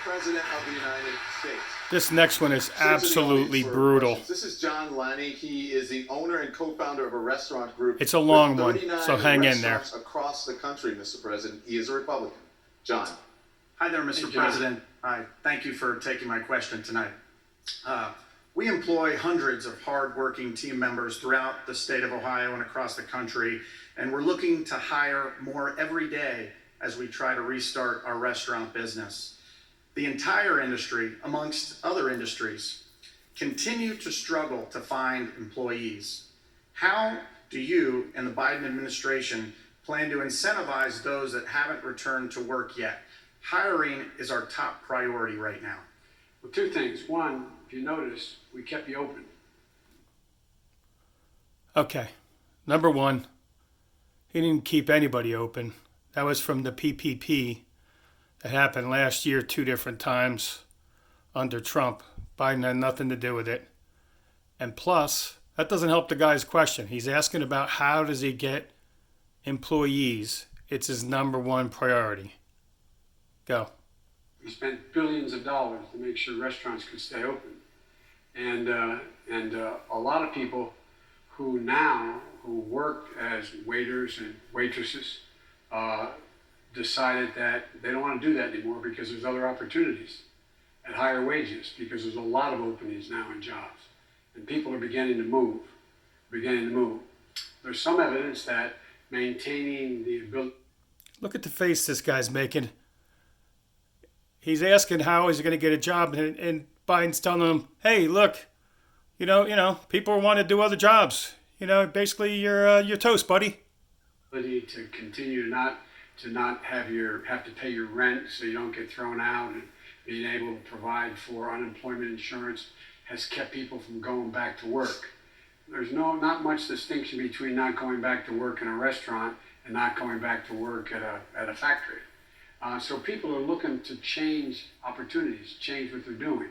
President of the United States. This next one is absolutely brutal. This is John Lanny. He is the owner and co-founder of a restaurant group. It's a long one, so hang in there. Across the country, Mr. President. He is a Republican. John. Hi there, Mr. President. Hi. Thank you for taking my question tonight. We employ hundreds of hardworking team members throughout the state of Ohio and across the country, and we're looking to hire more every day as we try to restart our restaurant business. The entire industry, amongst other industries, continue to struggle to find employees. How do you and the Biden administration plan to incentivize those that haven't returned to work yet? Hiring is our top priority right now. Well, two things. One, if you notice, we kept you open. Okay. Number one, he didn't keep anybody open. That was from the PPP that happened last year 2 different times under Trump. Biden had nothing to do with it. And plus, that doesn't help the guy's question. He's asking about how does he get employees. It's his number one priority. Go. We spent billions of dollars to make sure restaurants could stay open. And a lot of people who work as waiters and waitresses decided that they don't want to do that anymore because there's other opportunities at higher wages, because there's a lot of openings now in jobs. And people are beginning to move. There's some evidence that maintaining the ability... Look at the face this guy's making. He's asking how is he going to get a job, and Biden's telling him, hey, look, you know, people want to do other jobs. Basically you're toast, buddy. To continue to not have to pay your rent so you don't get thrown out, and being able to provide for unemployment insurance has kept people from going back to work. There's not much distinction between not going back to work in a restaurant and not going back to work at a factory. So people are looking to change opportunities, change what they're doing.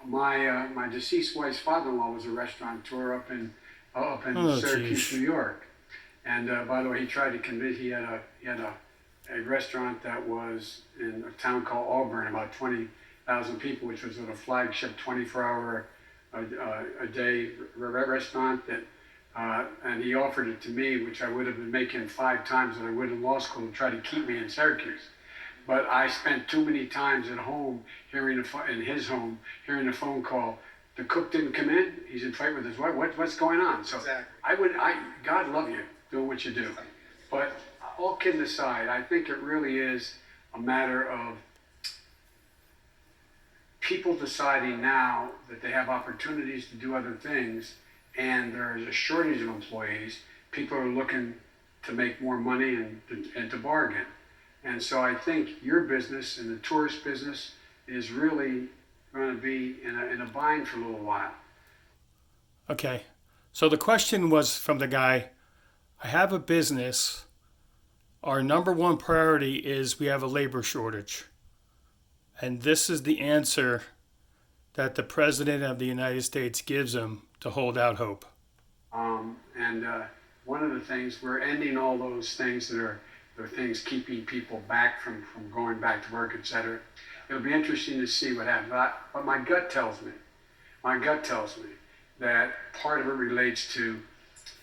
My deceased wife's father-in-law was a restaurateur up in Syracuse, geez. New York. And by the way, he tried to convince, he had a restaurant that was in a town called Auburn, about 20,000 people, which was a flagship 24-hour a day restaurant that, and he offered it to me, which I would have been making 5 times what I would in law school, to try to keep me in Syracuse. But I spent too many times at home in his home, hearing a phone call. The cook didn't come in. He's in fight with his wife. What's going on? So exactly. God love you doing what you do. But all kidding aside, I think it really is a matter of people deciding now that they have opportunities to do other things, and there's a shortage of employees. People are looking to make more money and to bargain. And so I think your business and the tourist business is really going to be in a bind for a little while. Okay. So the question was from the guy, I have a business. Our number one priority is we have a labor shortage. And this is the answer that the President of the United States gives him to hold out hope. One of the things, we're ending all those things that are things keeping people back from going back to work, etc. It'll be interesting to see what happens. But my gut tells me that part of it relates to,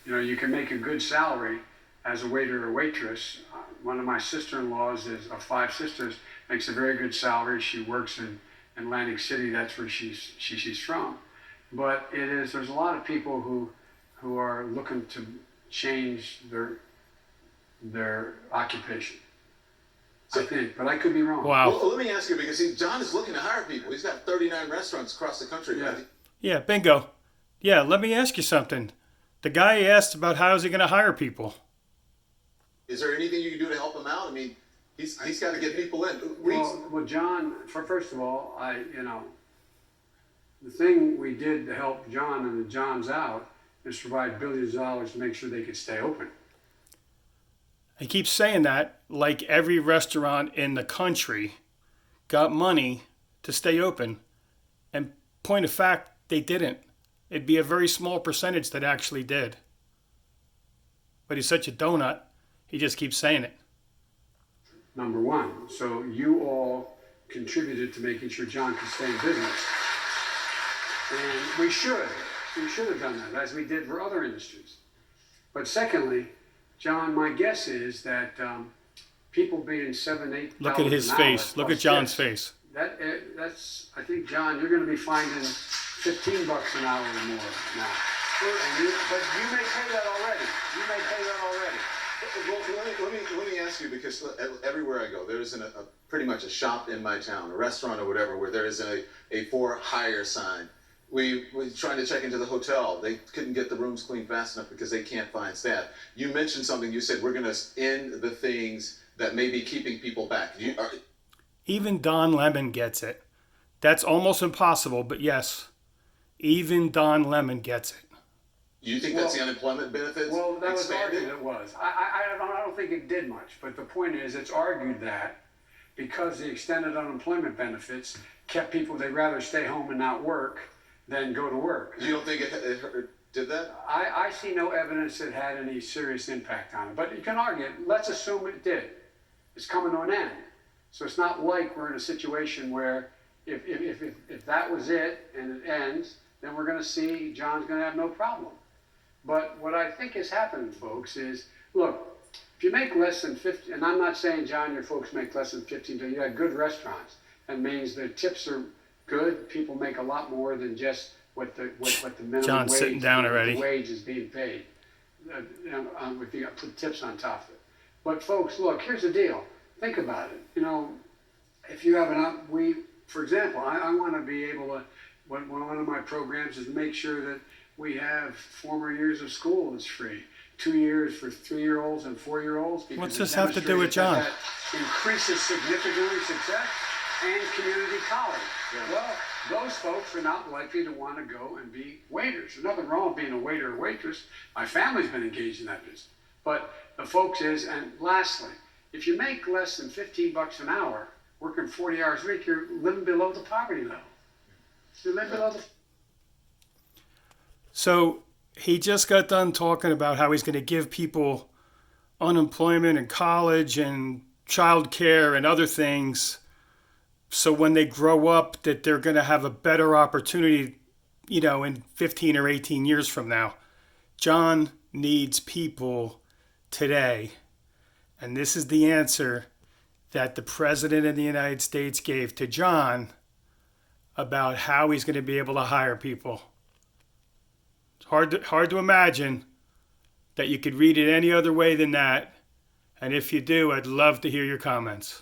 you can make a good salary as a waiter or waitress. One of my sister-in-laws of 5 sisters makes a very good salary. She works in Atlantic City. That's where she's from. But there's a lot of people who are looking to change their occupation, I think, but I could be wrong. Wow. Well, let me ask you, because John is looking to hire people. He's got 39 restaurants across the country. Yeah. Right? Yeah, bingo. Yeah, let me ask you something. The guy asked about how is he going to hire people. Is there anything you can do to help him out? I mean, he's got to get people in. Well, John, first of all, the thing we did to help John and the Johns out is provide billions of dollars to make sure they could stay open. He keeps saying that like every restaurant in the country got money to stay open. And point of fact, they didn't. It'd be a very small percentage that actually did. But he's such a donut, he just keeps saying it. Number one. So you all contributed to making sure John could stay in business. And we should have done that, as we did for other industries. But secondly, John, my guess is that people being $7, $8 Look at his an face. hour Look at plus John's tips, face. That's, I think, John, you're going to be finding $15 an hour or more now. But you may pay that already. You may pay that already. Well, let me ask you, because everywhere I go, there isn't a pretty much a shop in my town, a restaurant or whatever, where there isn't a for hire sign. We trying to check into the hotel. They couldn't get the rooms cleaned fast enough because they can't find staff. You mentioned something. You said we're going to end the things that may be keeping people back. Even Don Lemon gets it. That's almost impossible, but yes, even Don Lemon gets it. You think that's the unemployment benefits? Well, that was expanded? argued it was. I don't think it did much, but the point is, it's argued that because the extended unemployment benefits kept people, they'd rather stay home and not work than go to work. You don't think it did that? I see no evidence it had any serious impact on it, but you can argue it. Let's assume it did. It's coming to an end. So it's not like we're in a situation where if that was it and it ends, then we're going to see John's going to have no problem. But what I think is happening, folks, is, look, if you make less than 50, and I'm not saying, John, your folks make less than 15, you got good restaurants. That means the tips are good. People make a lot more than just what the minimum John's wage, sitting down already. The wage is being paid. If you put tips on top of it. But folks, look, here's the deal. Think about it. You know, if you have for example, I want to be able to, one of my programs is to make sure that we have former years of school is free. 2 years for 3-year-olds and 4-year-olds. What's this have to do with John? That increases significantly success and community college. Yeah. Well, those folks are not likely to want to go and be waiters. There's nothing wrong with being a waiter or waitress. My family's been engaged in that business. But the folks is, and lastly, if you make less than $15 an hour, working 40 hours a week, you're living below the poverty level. You're living below the... So he just got done talking about how he's going to give people unemployment and college and childcare and other things, so when they grow up that they're going to have a better opportunity, you know, in 15 or 18 years from now. John needs people today. And this is the answer that the President of the United States gave to John about how he's going to be able to hire people. It's hard to imagine that you could read it any other way than that. And if you do, I'd love to hear your comments.